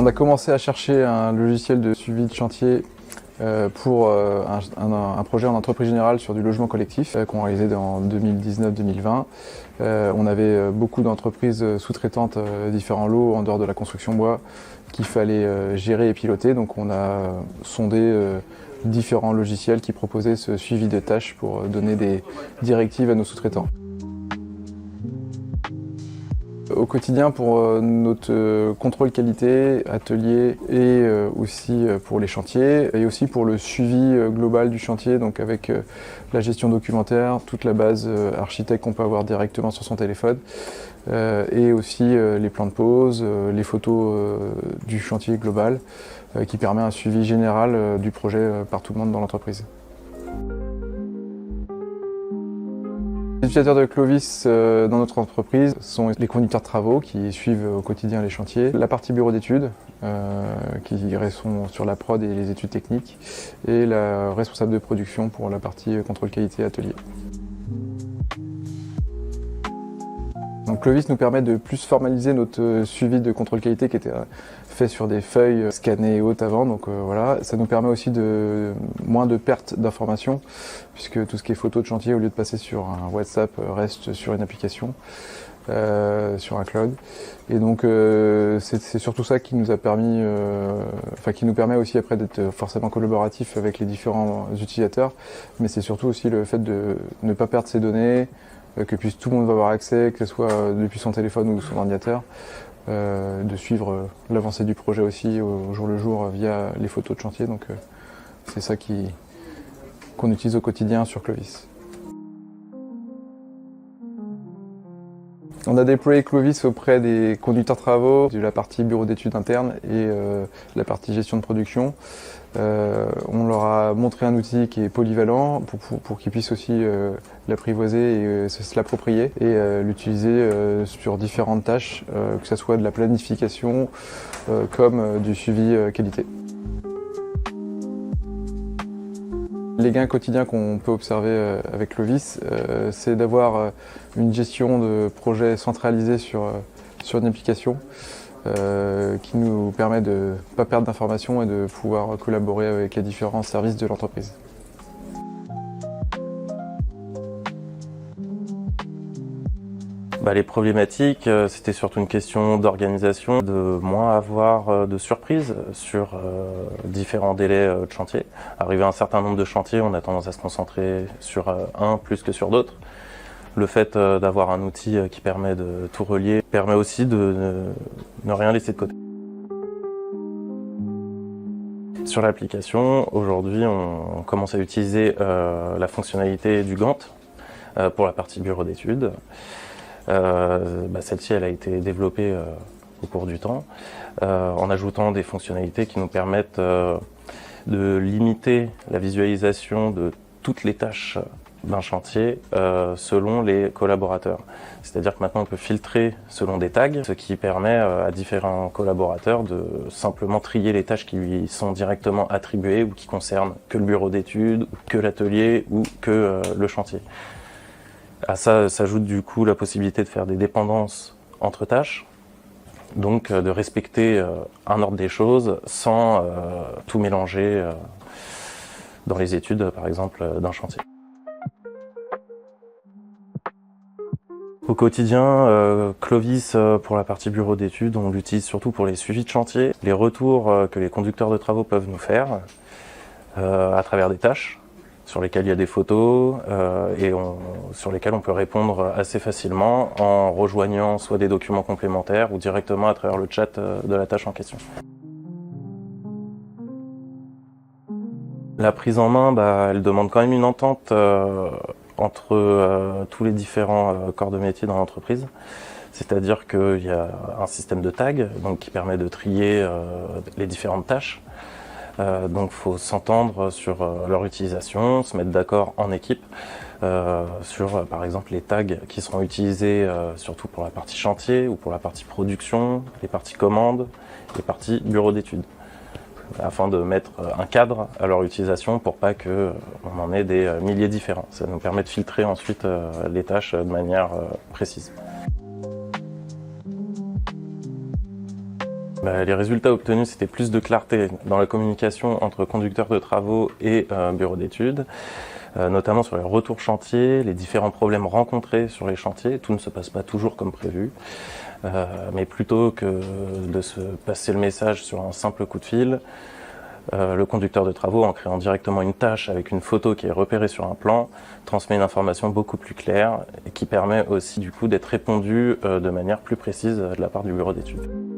On a commencé à chercher un logiciel de suivi de chantier pour un projet en entreprise générale sur du logement collectif qu'on réalisait en 2019-2020. On avait beaucoup d'entreprises sous-traitantes différents lots en dehors de la construction bois qu'il fallait gérer et piloter. Donc on a sondé différents logiciels qui proposaient ce suivi de tâches pour donner des directives à nos sous-traitants. Au quotidien, pour notre contrôle qualité, atelier et aussi pour les chantiers et aussi pour le suivi global du chantier, donc avec la gestion documentaire, toute la base architecte qu'on peut avoir directement sur son téléphone et aussi les plans de pose, les photos du chantier global qui permet un suivi général du projet par tout le monde dans l'entreprise. Les utilisateurs de Clovis dans notre entreprise sont les conducteurs de travaux qui suivent au quotidien les chantiers, la partie bureau d'études qui sont sur la prod et les études techniques et la responsable de production pour la partie contrôle qualité atelier. Donc Clovis nous permet de plus formaliser notre suivi de contrôle qualité qui était fait sur des feuilles scannées et hautes avant. Donc voilà, ça nous permet aussi moins de pertes d'informations puisque tout ce qui est photo de chantier, au lieu de passer sur un WhatsApp, reste sur une application, sur un cloud. Et donc c'est surtout ça qui nous a permis, qui nous permet aussi après d'être forcément collaboratif avec les différents utilisateurs, mais c'est surtout aussi le fait de ne pas perdre ces données, que tout le monde va avoir accès, que ce soit depuis son téléphone ou son ordinateur, de suivre l'avancée du projet aussi au jour le jour via les photos de chantier. Donc c'est ça qu'on utilise au quotidien sur Clovis. On a déployé Clovis auprès des conducteurs de travaux, de la partie bureau d'études interne et la partie gestion de production. On leur a montré un outil qui est polyvalent pour qu'ils puissent aussi l'apprivoiser et se l'approprier et l'utiliser sur différentes tâches, que ce soit de la planification comme du suivi qualité. Les gains quotidiens qu'on peut observer avec Clovis, c'est d'avoir une gestion de projet centralisée sur une application qui nous permet de ne pas perdre d'informations et de pouvoir collaborer avec les différents services de l'entreprise. Les problématiques, c'était surtout une question d'organisation, de moins avoir de surprises sur différents délais de chantier. Arrivé à un certain nombre de chantiers, on a tendance à se concentrer sur un plus que sur d'autres. Le fait d'avoir un outil qui permet de tout relier permet aussi de ne rien laisser de côté. Sur l'application, aujourd'hui, on commence à utiliser la fonctionnalité du Gantt pour la partie bureau d'études. Celle-ci, elle a été développée au cours du temps, en ajoutant des fonctionnalités qui nous permettent de limiter la visualisation de toutes les tâches d'un chantier selon les collaborateurs. C'est-à-dire que maintenant on peut filtrer selon des tags, ce qui permet à différents collaborateurs de simplement trier les tâches qui lui sont directement attribuées ou qui concernent que le bureau d'études, ou que l'atelier ou que le chantier. À ça s'ajoute du coup la possibilité de faire des dépendances entre tâches, donc de respecter un ordre des choses sans tout mélanger dans les études par exemple d'un chantier. Au quotidien, Clovis pour la partie bureau d'études, on l'utilise surtout pour les suivis de chantier, les retours que les conducteurs de travaux peuvent nous faire à travers des tâches sur lesquelles il y a des photos sur lesquelles on peut répondre assez facilement en rejoignant soit des documents complémentaires ou directement à travers le chat de la tâche en question. La prise en main, elle demande quand même une entente entre tous les différents corps de métier dans l'entreprise. C'est-à-dire qu'il y a un système de tags qui permet de trier les différentes tâches. Donc il faut s'entendre sur leur utilisation, se mettre d'accord en équipe sur par exemple les tags qui seront utilisés surtout pour la partie chantier ou pour la partie production, les parties commandes, les parties bureau d'études, afin de mettre un cadre à leur utilisation pour pas qu'on en ait des milliers différents. Ça nous permet de filtrer ensuite les tâches de manière précise. Les résultats obtenus, c'était plus de clarté dans la communication entre conducteurs de travaux et bureaux d'études, notamment sur les retours chantiers, les différents problèmes rencontrés sur les chantiers. Tout ne se passe pas toujours comme prévu, mais plutôt que de se passer le message sur un simple coup de fil, le conducteur de travaux, en créant directement une tâche avec une photo qui est repérée sur un plan, transmet une information beaucoup plus claire et qui permet aussi du coup d'être répondue de manière plus précise de la part du bureau d'études.